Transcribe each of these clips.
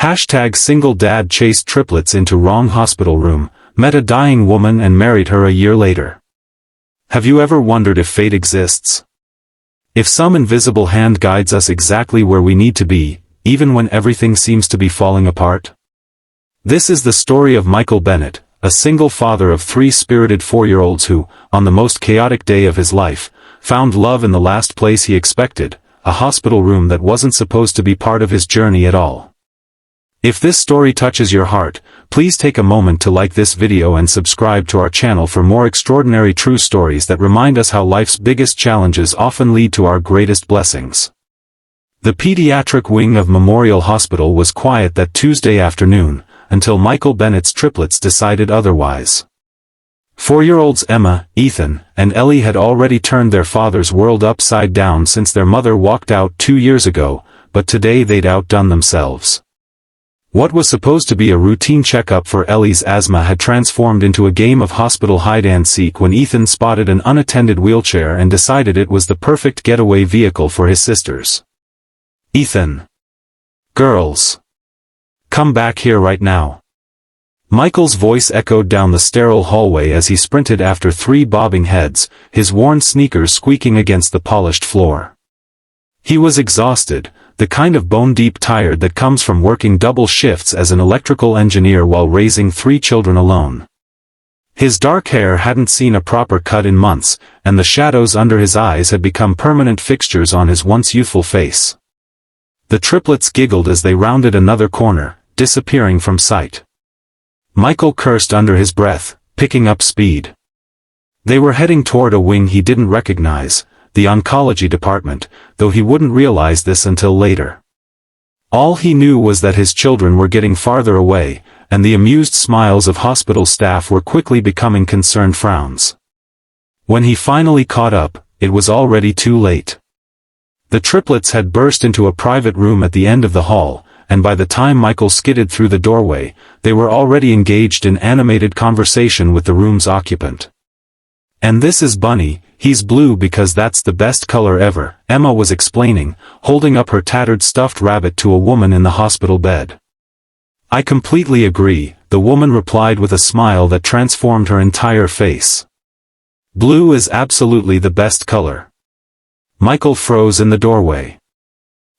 Hashtag single dad chased triplets into wrong hospital room, met a dying woman and married her a year later. Have you ever wondered if fate exists? If some invisible hand guides us exactly where we need to be, even when everything seems to be falling apart? This is the story of Michael Bennett, a single father of 3 spirited 4-year-olds who, on the most chaotic day of his life, found love in the last place he expected, a hospital room that wasn't supposed to be part of his journey at all. If this story touches your heart, please take a moment to like this video and subscribe to our channel for more extraordinary true stories that remind us how life's biggest challenges often lead to our greatest blessings. The pediatric wing of Memorial Hospital was quiet that Tuesday afternoon, until Michael Bennett's triplets decided otherwise. 4-year-olds Emma, Ethan, and Ellie had already turned their father's world upside down since their mother walked out 2 years ago, but today they'd outdone themselves. What was supposed to be a routine checkup for Ellie's asthma had transformed into a game of hospital hide-and-seek when Ethan spotted an unattended wheelchair and decided it was the perfect getaway vehicle for his sisters. Ethan. Girls. Come back here right now. Michael's voice echoed down the sterile hallway as he sprinted after 3 bobbing heads, his worn sneakers squeaking against the polished floor. He was exhausted, the kind of bone-deep tired that comes from working double shifts as an electrical engineer while raising 3 children alone. His dark hair hadn't seen a proper cut in months, and the shadows under his eyes had become permanent fixtures on his once youthful face. The triplets giggled as they rounded another corner, disappearing from sight. Michael cursed under his breath, picking up speed. They were heading toward a wing he didn't recognize, the oncology department, though he wouldn't realize this until later. All he knew was that his children were getting farther away, and the amused smiles of hospital staff were quickly becoming concerned frowns. When he finally caught up, it was already too late. The triplets had burst into a private room at the end of the hall, and by the time Michael skidded through the doorway, they were already engaged in animated conversation with the room's occupant. "And this is Bunny, he's blue because that's the best color ever," Emma was explaining, holding up her tattered stuffed rabbit to a woman in the hospital bed. "I completely agree," the woman replied with a smile that transformed her entire face. "Blue is absolutely the best color." Michael froze in the doorway.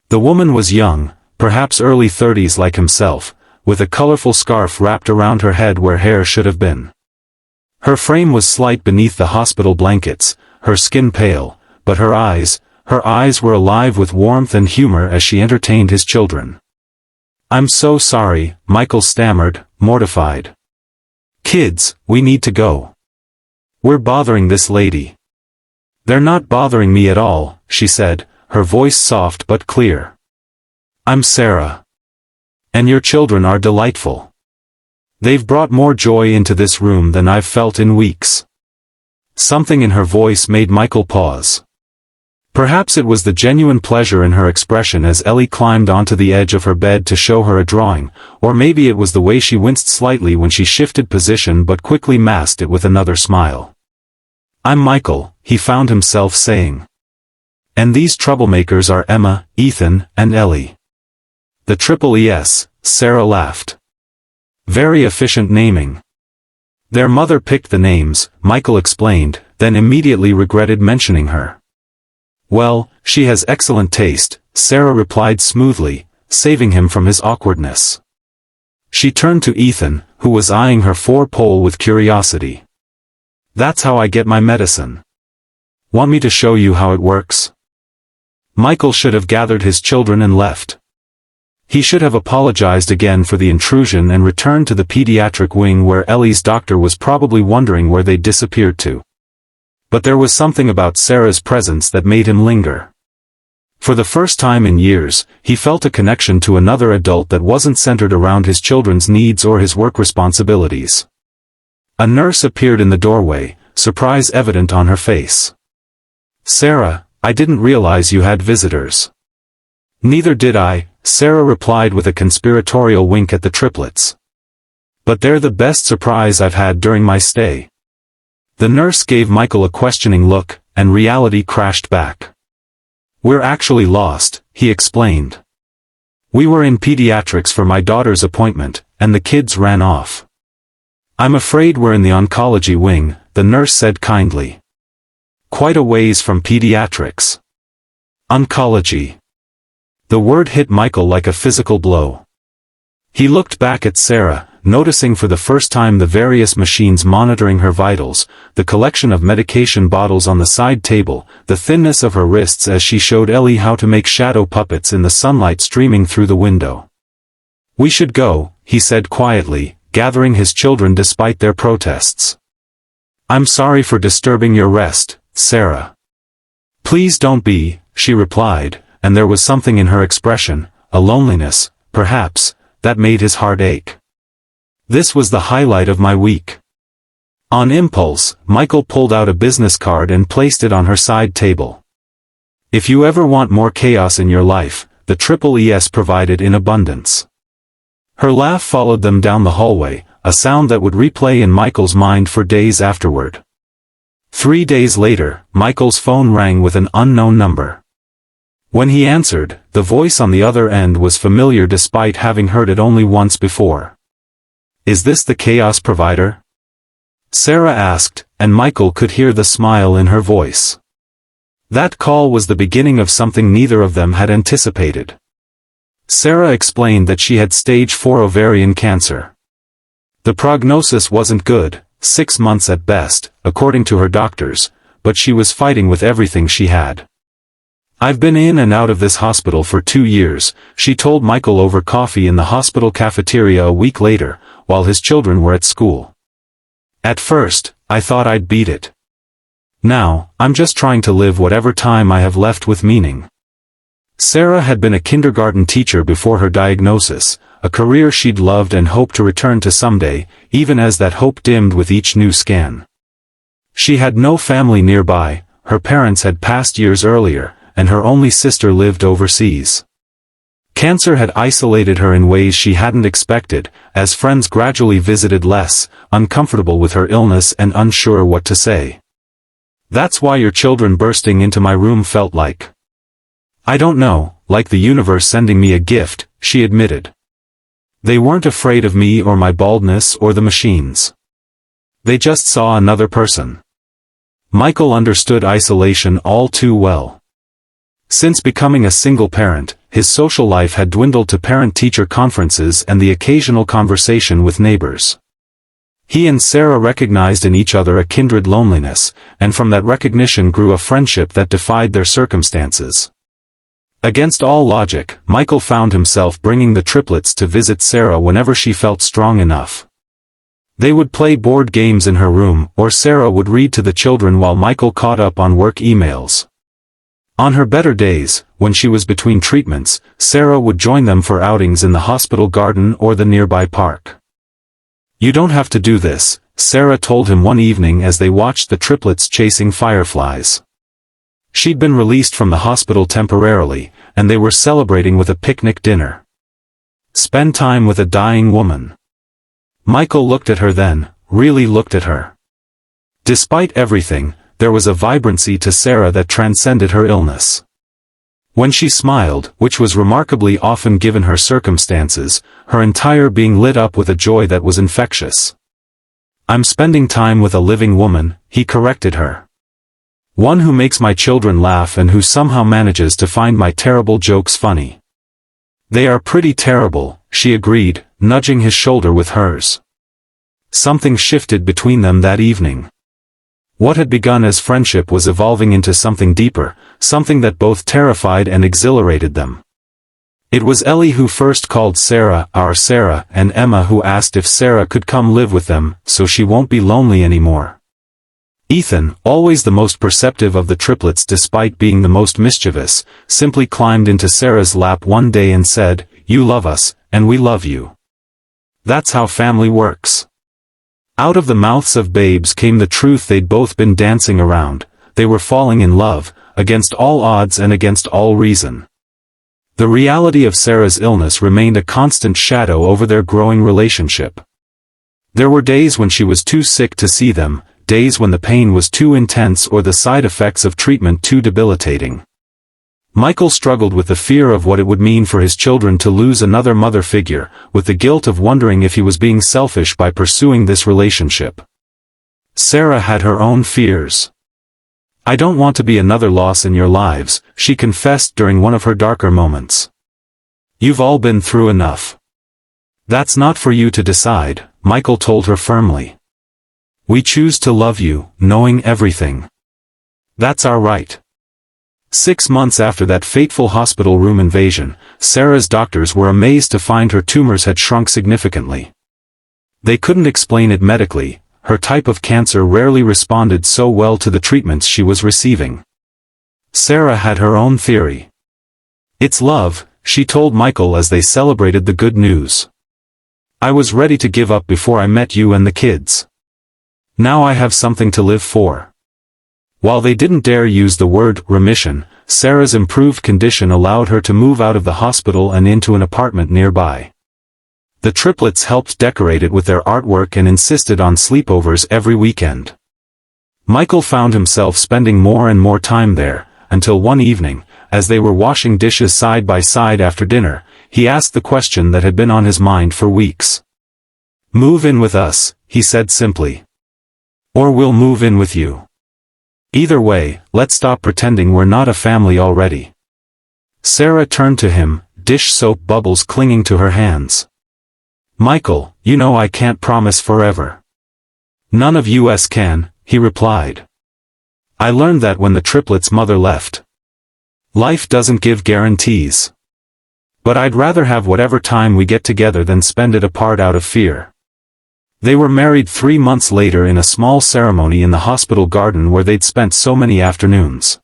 The woman was young, perhaps early 30s like himself, with a colorful scarf wrapped around her head where hair should have been. Her frame was slight beneath the hospital blankets, her skin pale, but her eyes were alive with warmth and humor as she entertained his children. "I'm so sorry," Michael stammered, mortified. "Kids, we need to go. We're bothering this lady." "They're not bothering me at all," she said, her voice soft but clear. "I'm Sarah. And your children are delightful. They've brought more joy into this room than I've felt in weeks." Something in her voice made Michael pause. Perhaps it was the genuine pleasure in her expression as Ellie climbed onto the edge of her bed to show her a drawing, or maybe it was the way she winced slightly when she shifted position but quickly masked it with another smile. "I'm Michael," he found himself saying. "And these troublemakers are Emma, Ethan, and Ellie." "The triple ES," Sarah laughed. "Very efficient naming." "Their mother picked the names," Michael explained, then immediately regretted mentioning her. "Well, she has excellent taste," Sarah replied smoothly, saving him from his awkwardness. She turned to Ethan, who was eyeing her 4-pole with curiosity. "That's how I get my medicine. Want me to show you how it works?" Michael should have gathered his children and left. He should have apologized again for the intrusion and returned to the pediatric wing where Ellie's doctor was probably wondering where they'd disappeared to. But there was something about Sarah's presence that made him linger. For the first time in years, he felt a connection to another adult that wasn't centered around his children's needs or his work responsibilities. A nurse appeared in the doorway, surprise evident on her face. "Sarah, I didn't realize you had visitors." "Neither did I," Sarah replied with a conspiratorial wink at the triplets. "But they're the best surprise I've had during my stay." The nurse gave Michael a questioning look, and reality crashed back. "We're actually lost," he explained. We were in pediatrics for my daughter's appointment, and the kids ran off. I'm afraid we're in the oncology wing, the nurse said kindly. Quite a ways from pediatrics. Oncology. The word hit Michael like a physical blow. He looked back at Sarah, noticing for the first time the various machines monitoring her vitals, the collection of medication bottles on the side table, the thinness of her wrists as she showed Ellie how to make shadow puppets in the sunlight streaming through the window. We should go, he said quietly, gathering his children despite their protests. I'm sorry for disturbing your rest, Sarah. Please don't be, she replied, and there was something in her expression, a loneliness, perhaps, that made his heart ache. This was the highlight of my week. On impulse, Michael pulled out a business card and placed it on her side table. If you ever want more chaos in your life, the triplets provided in abundance. Her laugh followed them down the hallway, a sound that would replay in Michael's mind for days afterward. 3 days later, Michael's phone rang with an unknown number. When he answered, the voice on the other end was familiar despite having heard it only once before. Is this the chaos provider? Sarah asked, and Michael could hear the smile in her voice. That call was the beginning of something neither of them had anticipated. Sarah explained that she had stage 4 ovarian cancer. The prognosis wasn't good, 6 months at best, according to her doctors, but she was fighting with everything she had. I've been in and out of this hospital for 2 years, she told Michael over coffee in the hospital cafeteria a week later, while his children were at school. At first, I thought I'd beat it. Now, I'm just trying to live whatever time I have left with meaning. Sarah had been a kindergarten teacher before her diagnosis, a career she'd loved and hoped to return to someday, even as that hope dimmed with each new scan. She had no family nearby, her parents had passed years earlier, and her only sister lived overseas. Cancer had isolated her in ways she hadn't expected, as friends gradually visited less, uncomfortable with her illness and unsure what to say. That's why your children bursting into my room felt like. I don't know, like the universe sending me a gift, she admitted. They weren't afraid of me or my baldness or the machines. They just saw another person. Michael understood isolation all too well. Since becoming a single parent, his social life had dwindled to parent-teacher conferences and the occasional conversation with neighbors. He and Sarah recognized in each other a kindred loneliness, and from that recognition grew a friendship that defied their circumstances. Against all logic, Michael found himself bringing the triplets to visit Sarah whenever she felt strong enough. They would play board games in her room, or Sarah would read to the children while Michael caught up on work emails. On her better days, when she was between treatments, Sarah would join them for outings in the hospital garden or the nearby park. You don't have to do this, Sarah told him one evening as they watched the triplets chasing fireflies. She'd been released from the hospital temporarily, and they were celebrating with a picnic dinner. Spend time with a dying woman. Michael looked at her then, really looked at her. Despite everything, there was a vibrancy to Sarah that transcended her illness. When she smiled, which was remarkably often given her circumstances, her entire being lit up with a joy that was infectious. I'm spending time with a living woman, he corrected her. One who makes my children laugh and who somehow manages to find my terrible jokes funny. They are pretty terrible, she agreed, nudging his shoulder with hers. Something shifted between them that evening. What had begun as friendship was evolving into something deeper, something that both terrified and exhilarated them. It was Ellie who first called Sarah our Sarah, and Emma who asked if Sarah could come live with them, so she won't be lonely anymore. Ethan, always the most perceptive of the triplets despite being the most mischievous, simply climbed into Sarah's lap one day and said, "You love us, and we love you." That's how family works. Out of the mouths of babes came the truth they'd both been dancing around. They were falling in love, against all odds and against all reason. The reality of Sarah's illness remained a constant shadow over their growing relationship. There were days when she was too sick to see them, days when the pain was too intense or the side effects of treatment too debilitating. Michael struggled with the fear of what it would mean for his children to lose another mother figure, with the guilt of wondering if he was being selfish by pursuing this relationship. Sarah had her own fears. "I don't want to be another loss in your lives," she confessed during one of her darker moments. "You've all been through enough. That's not for you to decide," Michael told her firmly. "We choose to love you, knowing everything. That's our right." 6 months after that fateful hospital room invasion, Sarah's doctors were amazed to find her tumors had shrunk significantly. They couldn't explain it medically. Her type of cancer rarely responded so well to the treatments she was receiving. Sarah had her own theory. "It's love," she told Michael as they celebrated the good news. "I was ready to give up before I met you and the kids. Now I have something to live for." While they didn't dare use the word remission, Sarah's improved condition allowed her to move out of the hospital and into an apartment nearby. The triplets helped decorate it with their artwork and insisted on sleepovers every weekend. Michael found himself spending more and more time there, until one evening, as they were washing dishes side by side after dinner, he asked the question that had been on his mind for weeks. "Move in with us," he said simply. "Or we'll move in with you. Either way, let's stop pretending we're not a family already." Sarah turned to him, dish soap bubbles clinging to her hands. "Michael, you know I can't promise forever." "None of us can," he replied. "I learned that when the triplets' mother left. Life doesn't give guarantees. But I'd rather have whatever time we get together than spend it apart out of fear." They were married 3 months later in a small ceremony in the hospital garden where they'd spent so many afternoons.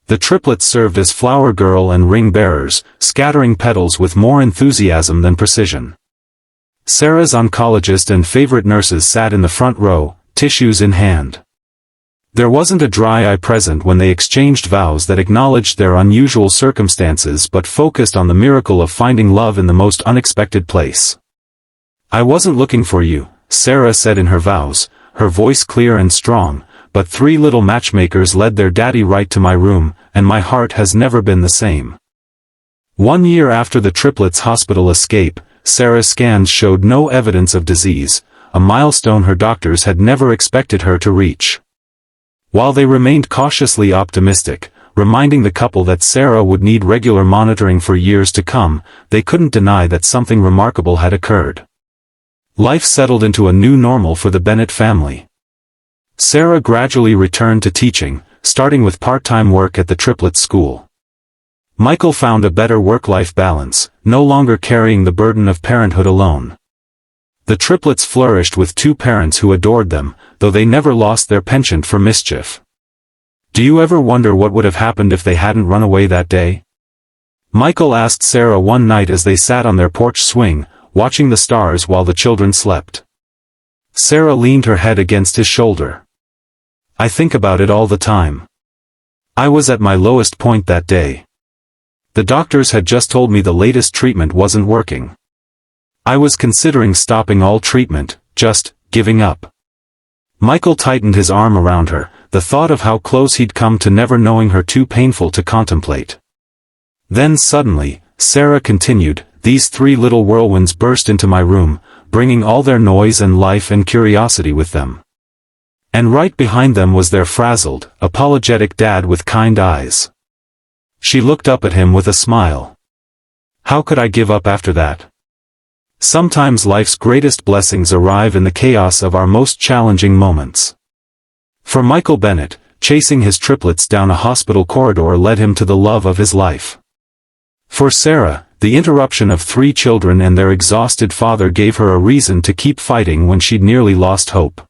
The triplets served as flower girl and ring bearers, scattering petals with more enthusiasm than precision. Sarah's oncologist and favorite nurses sat in the front row, tissues in hand. There wasn't a dry eye present when they exchanged vows that acknowledged their unusual circumstances but focused on the miracle of finding love in the most unexpected place. "I wasn't looking for you," Sarah said in her vows, her voice clear and strong, "but 3 little matchmakers led their daddy right to my room, and my heart has never been the same." 1 year after the triplets' hospital escape, Sarah's scans showed no evidence of disease, a milestone her doctors had never expected her to reach. While they remained cautiously optimistic, reminding the couple that Sarah would need regular monitoring for years to come, they couldn't deny that something remarkable had occurred. Life settled into a new normal for the Bennett family. Sarah gradually returned to teaching, starting with part-time work at the triplets' school. Michael found a better work-life balance, no longer carrying the burden of parenthood alone. The triplets flourished with 2 parents who adored them, though they never lost their penchant for mischief. "Do you ever wonder what would have happened if they hadn't run away that day?" Michael asked Sarah one night as they sat on their porch swing, watching the stars while the children slept. Sarah leaned her head against his shoulder. "I think about it all the time. I was at my lowest point that day. The doctors had just told me the latest treatment wasn't working. I was considering stopping all treatment, just giving up." Michael tightened his arm around her, the thought of how close he'd come to never knowing her too painful to contemplate. Then suddenly, Sarah continued, "These 3 little whirlwinds burst into my room, bringing all their noise and life and curiosity with them. And right behind them was their frazzled, apologetic dad with kind eyes." She looked up at him with a smile. "How could I give up after that? Sometimes life's greatest blessings arrive in the chaos of our most challenging moments." For Michael Bennett, chasing his triplets down a hospital corridor led him to the love of his life. For Sarah, the interruption of 3 children and their exhausted father gave her a reason to keep fighting when she'd nearly lost hope.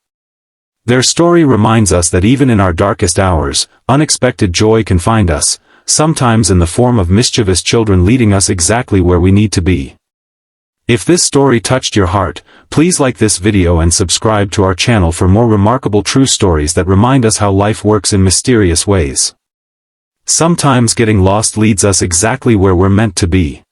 Their story reminds us that even in our darkest hours, unexpected joy can find us, sometimes in the form of mischievous children leading us exactly where we need to be. If this story touched your heart, please like this video and subscribe to our channel for more remarkable true stories that remind us how life works in mysterious ways. Sometimes getting lost leads us exactly where we're meant to be.